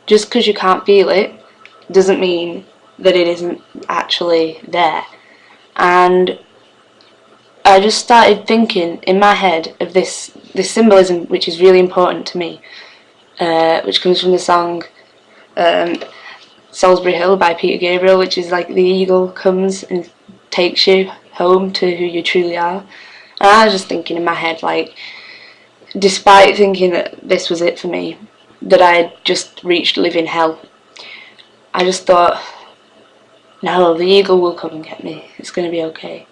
Just because you can't feel it doesn't mean that it isn't actually there. And I just started thinking in my head of this symbolism, which is really important to me, which comes from the song Salisbury Hill by Peter Gabriel, which is like the eagle comes and takes you home to who you truly are. And I was just thinking in my head, like, despite thinking that this was it for me, that I had just reached living hell, I just thought, no, the eagle will come and get me. It's going to be okay.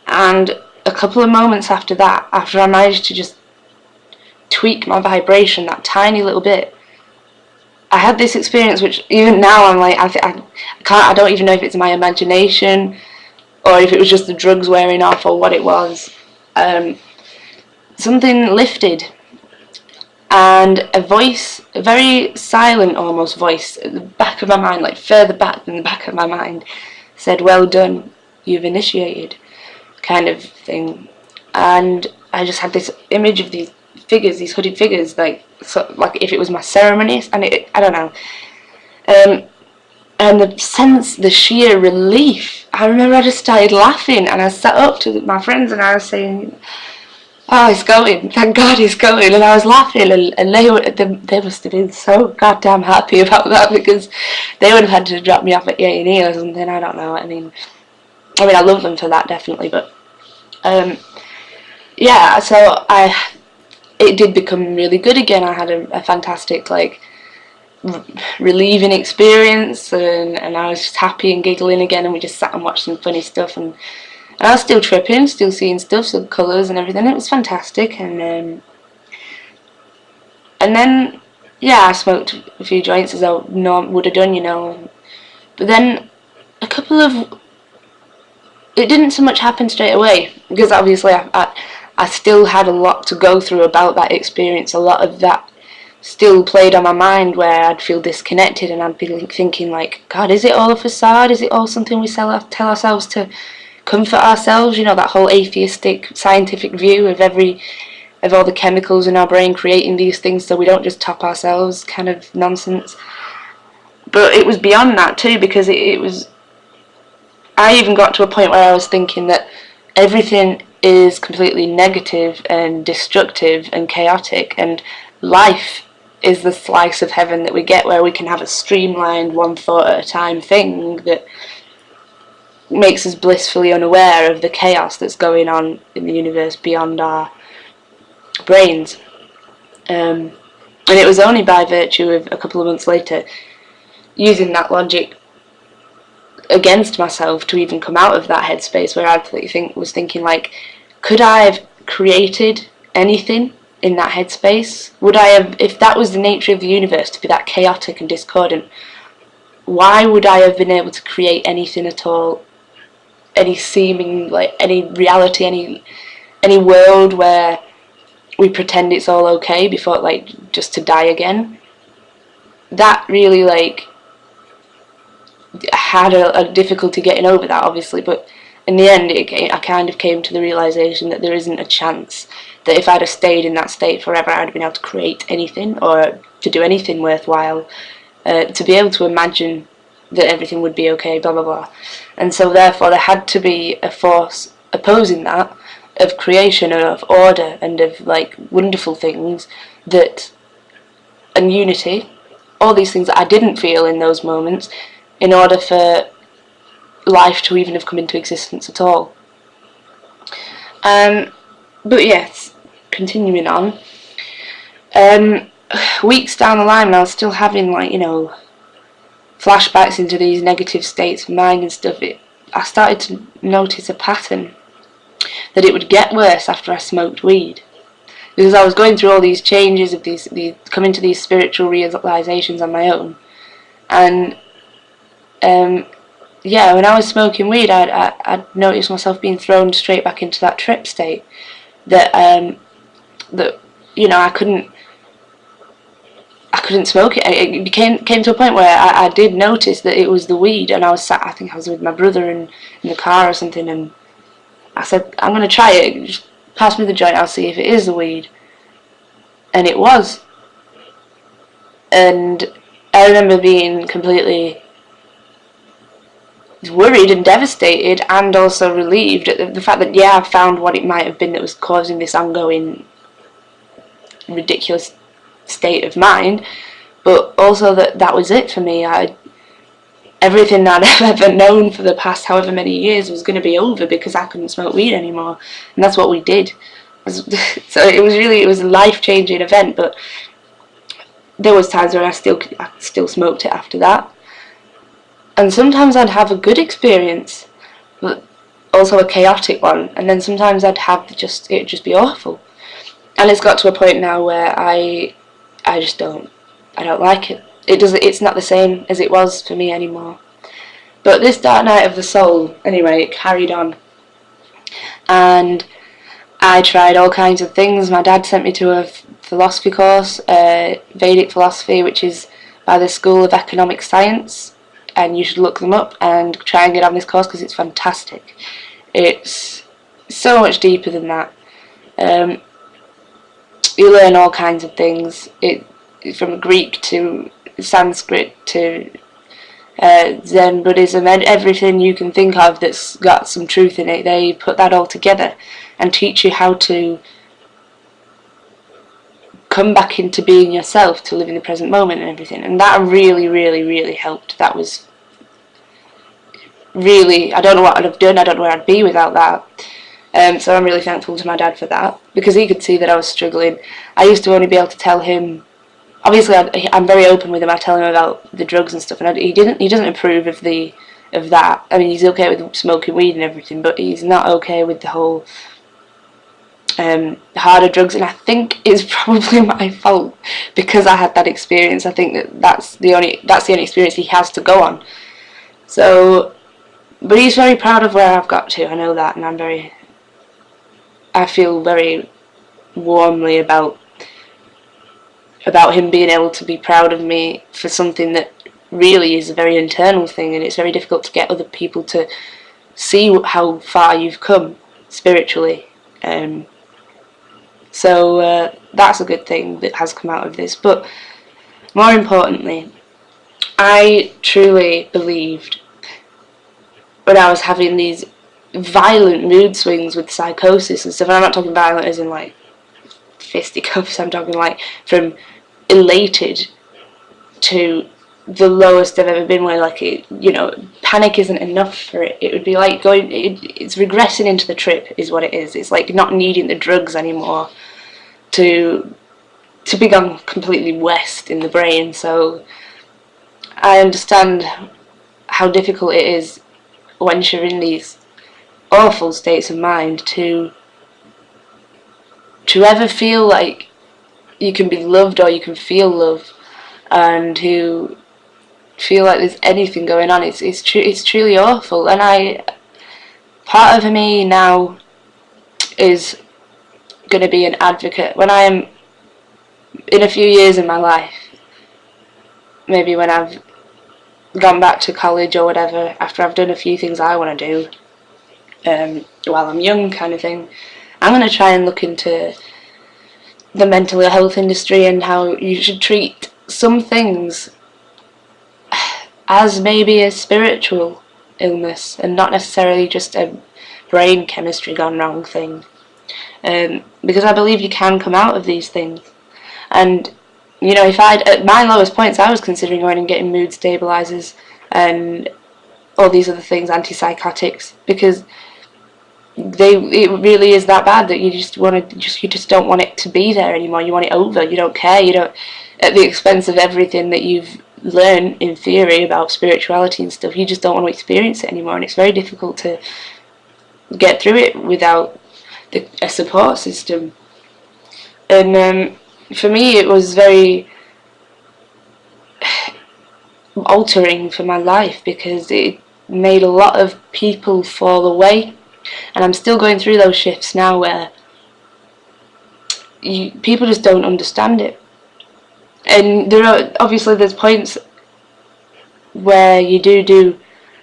And a couple of moments after that, after I managed to just tweak my vibration that tiny little bit, I had this experience which even now I'm like, I don't even know if it's my imagination or if it was just the drugs wearing off or what it was. Something lifted, and a voice, a very silent almost voice at the back of my mind, like further back than the back of my mind, said, "Well done, you've initiated," kind of thing. And I just had this image of these figures, these hooded figures, like if it was my ceremony, and I don't know. And the sheer relief. I remember I just started laughing, and I sat up to my friends and I was saying, "Oh, it's going! Thank God it's going!" And I was laughing, and they must have been so goddamn happy about that, because they would have had to drop me off at A&E or something. I don't know. I mean, I love them for that, definitely, but yeah. So it did become really good again. I had a fantastic, like, relieving experience, and I was just happy and giggling again, and we just sat and watched some funny stuff, and I was still tripping, still seeing stuff, some colours and everything. It was fantastic, and then yeah, I smoked a few joints as I would have done, But then a couple of, it didn't so much happen straight away, because obviously I still had a lot to go through about that experience. A lot of that still played on my mind, where I'd feel disconnected, and I'd be thinking like, God, is it all a facade? Is it all something we tell ourselves to comfort ourselves? That whole atheistic scientific view of all the chemicals in our brain creating these things so we don't just top ourselves, kind of nonsense. But it was beyond that too, because it was, I even got to a point where I was thinking that everything is completely negative and destructive and chaotic, and life is the slice of heaven that we get, where we can have a streamlined, one thought at a time thing that makes us blissfully unaware of the chaos that's going on in the universe beyond our brains. And it was only by virtue of a couple of months later using that logic against myself to even come out of that headspace, where I was thinking like, could I have created anything in that headspace? Would I have, if that was the nature of the universe, to be that chaotic and discordant, why would I have been able to create anything at all? Any seeming, like, any reality, any world where we pretend it's all okay before, like, just to die again? That really, like, I had a difficulty getting over that, obviously, but in the end I kind of came to the realisation that there isn't a chance that if I'd have stayed in that state forever, I'd have been able to create anything or to do anything worthwhile, to be able to imagine that everything would be okay, blah blah blah. And so therefore there had to be a force opposing that, of creation and of order and of, like, wonderful things, that, and unity, all these things that I didn't feel in those moments, in order for life to even have come into existence at all. But yes, continuing on, weeks down the line, when I was still having, like, flashbacks into these negative states of mind and stuff, I started to notice a pattern, that it would get worse after I smoked weed, because I was going through all these changes of these coming to these spiritual realizations on my own, and yeah, when I was smoking weed, I'd noticed myself being thrown straight back into that trip state, that I couldn't smoke it. It came to a point where I did notice that it was the weed, and I think I was with my brother in the car or something, and I said, I'm going to try it, just pass me the joint, I'll see if it is the weed. And it was. And I remember being completely worried and devastated, and also relieved at the fact that, yeah, I found what it might have been that was causing this ongoing ridiculous state of mind, but also that was it for me. Everything that I've ever known for the past however many years was going to be over because I couldn't smoke weed anymore, and that's what we did. So it was a life-changing event, but there was times when I still smoked it after that. And sometimes I'd have a good experience, but also a chaotic one, and then sometimes it'd just be awful. And it's got to a point now where I don't like it. It's not the same as it was for me anymore. But this dark night of the soul, anyway, it carried on. And I tried all kinds of things. My dad sent me to a philosophy course, Vedic philosophy, which is by the School of Economic Science, and you should look them up and try and get on this course because it's fantastic. It's so much deeper than that. You learn all kinds of things, from Greek to Sanskrit to Zen, Buddhism, and everything you can think of that's got some truth in it. They put that all together and teach you how to come back into being yourself, to live in the present moment and everything. And that really, really, really helped. That was really, I don't know what I'd have done, I don't know where I'd be without that. So I'm really thankful to my dad for that, because he could see that I was struggling. I used to only be able to tell him, obviously I'm very open with him, I tell him about the drugs and stuff, and he doesn't approve of that. I mean, he's okay with smoking weed and everything, but he's not okay with the whole harder drugs, and I think it's probably my fault because I had that experience. I think that's the only experience he has to go on. So, but he's very proud of where I've got to. I know that, and I feel very warmly about him being able to be proud of me for something that really is a very internal thing, and it's very difficult to get other people to see how far you've come spiritually. So that's a good thing that has come out of this. But more importantly, I truly believed, when I was having these violent mood swings with psychosis and stuff, and I'm not talking violent as in like fisticuffs, I'm talking like from elated to the lowest I've ever been, where like panic isn't enough for it. It would be like it's regressing into the trip is what it is. It's like not needing the drugs anymore to be gone completely west in the brain. So I understand how difficult it is when you're in these awful states of mind to ever feel like you can be loved or you can feel love, and to feel like there's anything going on. It's truly awful. And part of me now is going to be an advocate when I am in a few years in my life, maybe when I've gone back to college or whatever, after I've done a few things I want to do while I'm young, kind of thing. I'm going to try and look into the mental health industry and how you should treat some things as maybe a spiritual illness and not necessarily just a brain chemistry gone wrong thing. Because I believe you can come out of these things. And if at my lowest points, I was considering going and getting mood stabilizers and all these other things, antipsychotics, because it really is that bad that you just don't want it to be there anymore. You want it over. You don't care. You don't, at the expense of everything that you've learned in theory about spirituality and stuff. You just don't want to experience it anymore, and it's very difficult to get through it without a support system. And for me, it was very altering for my life, because it made a lot of people fall away. And I'm still going through those shifts now where people just don't understand it. And there's points where you do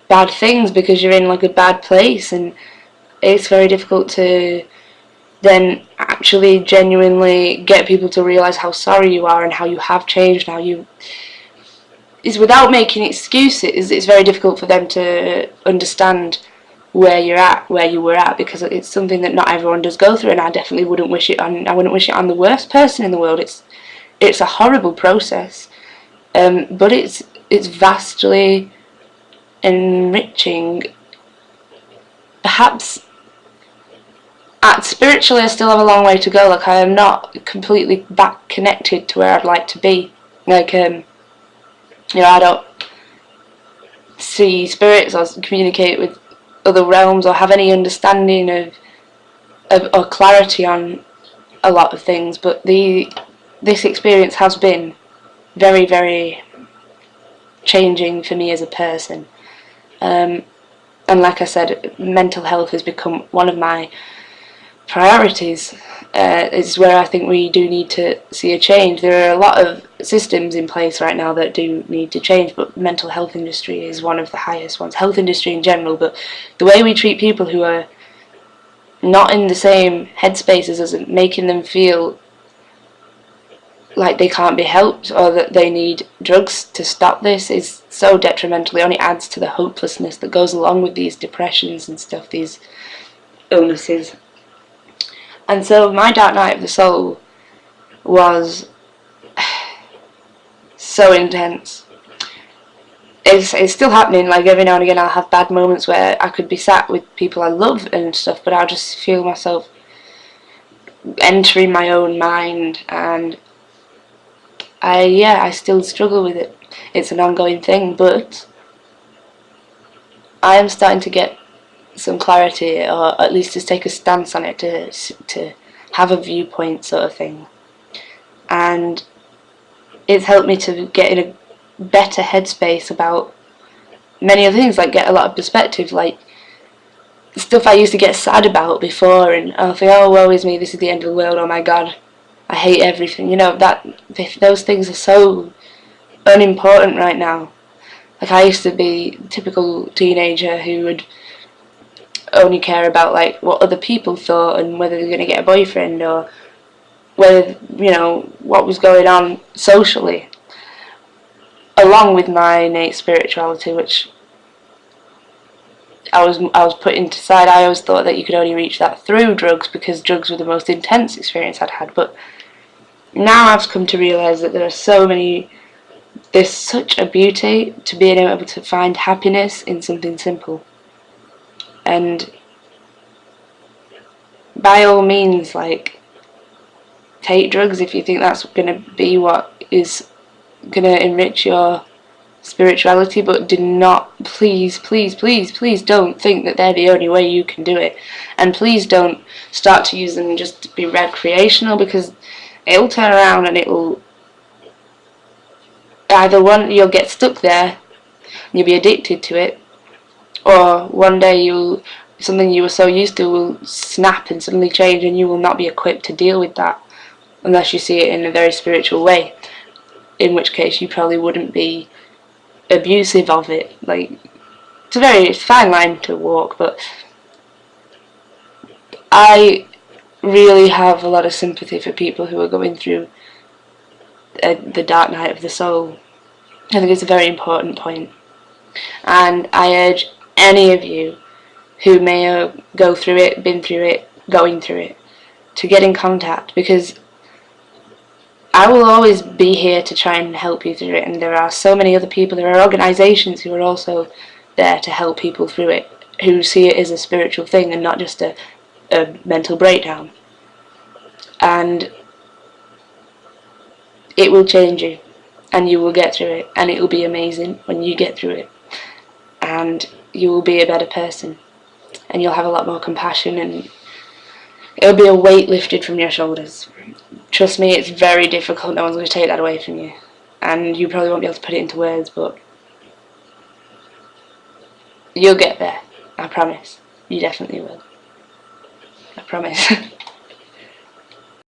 bad things because you're in like a bad place, and it's very difficult to then actually genuinely get people to realise how sorry you are and how you have changed, how you is without making excuses, it's very difficult for them to understand where you're at, where you were at, because it's something that not everyone does go through, and I definitely wouldn't wish it on. I wouldn't wish it on the worst person in the world. It's a horrible process, but it's vastly enriching. Perhaps spiritually, I still have a long way to go. Like, I am not completely back connected to where I'd like to be. Like, I don't see spirits or communicate with other realms or have any understanding of or clarity on a lot of things. But this experience has been very, very changing for me as a person. And like I said, mental health has become one of my priorities. Is where I think we do need to see a change. There are a lot of systems in place right now that do need to change, but mental health industry is one of the highest ones. Health industry in general, but the way we treat people who are not in the same headspace as us, making them feel like they can't be helped or that they need drugs to stop this, is so detrimental. It only adds to the hopelessness that goes along with these depressions and stuff, these illnesses. And so my dark night of the soul was so intense. It's still happening. Like, every now and again I'll have bad moments where I could be sat with people I love and stuff, but I'll just feel myself entering my own mind, and I still struggle with it. It's an ongoing thing, but I am starting to get some clarity, or at least to take a stance on it, to have a viewpoint sort of thing. And it's helped me to get in a better headspace about many other things, like get a lot of perspective, like stuff I used to get sad about before, and I'll think, oh, woe is me, this is the end of the world, oh my god, I hate everything, those things are so unimportant right now. Like, I used to be a typical teenager who would only care about, like, what other people thought and whether they're going to get a boyfriend, or whether, what was going on socially, along with my innate spirituality, which I was put into side. I always thought that you could only reach that through drugs, because drugs were the most intense experience I'd had. But now I've come to realise that there's such a beauty to being able to find happiness in something simple. And by all means, like, take drugs if you think that's going to be what is going to enrich your spirituality, but do not, please don't think that they're the only way you can do it. And please don't start to use them just to be recreational, because it'll turn around and it'll either you'll get stuck there and you'll be addicted to it, or one day something you were so used to will snap and suddenly change, and you will not be equipped to deal with that unless you see it in a very spiritual way, in which case you probably wouldn't be abusive of it. Like, it's a fine line to walk, but I really have a lot of sympathy for people who are going through the dark night of the soul. I think it's a very important point, and I urge any of you who may go through it, been through it, going through it, to get in contact, because I will always be here to try and help you through it, and there are so many other people, there are organisations who are also there to help people through it, who see it as a spiritual thing and not just a mental breakdown. And it will change you, and you will get through it, and it will be amazing when you get through it, and you will be a better person, and you'll have a lot more compassion, and it'll be a weight lifted from your shoulders. Trust me, it's very difficult. No one's going to take that away from you, and you probably won't be able to put it into words, but you'll get there. I promise. You definitely will. I promise.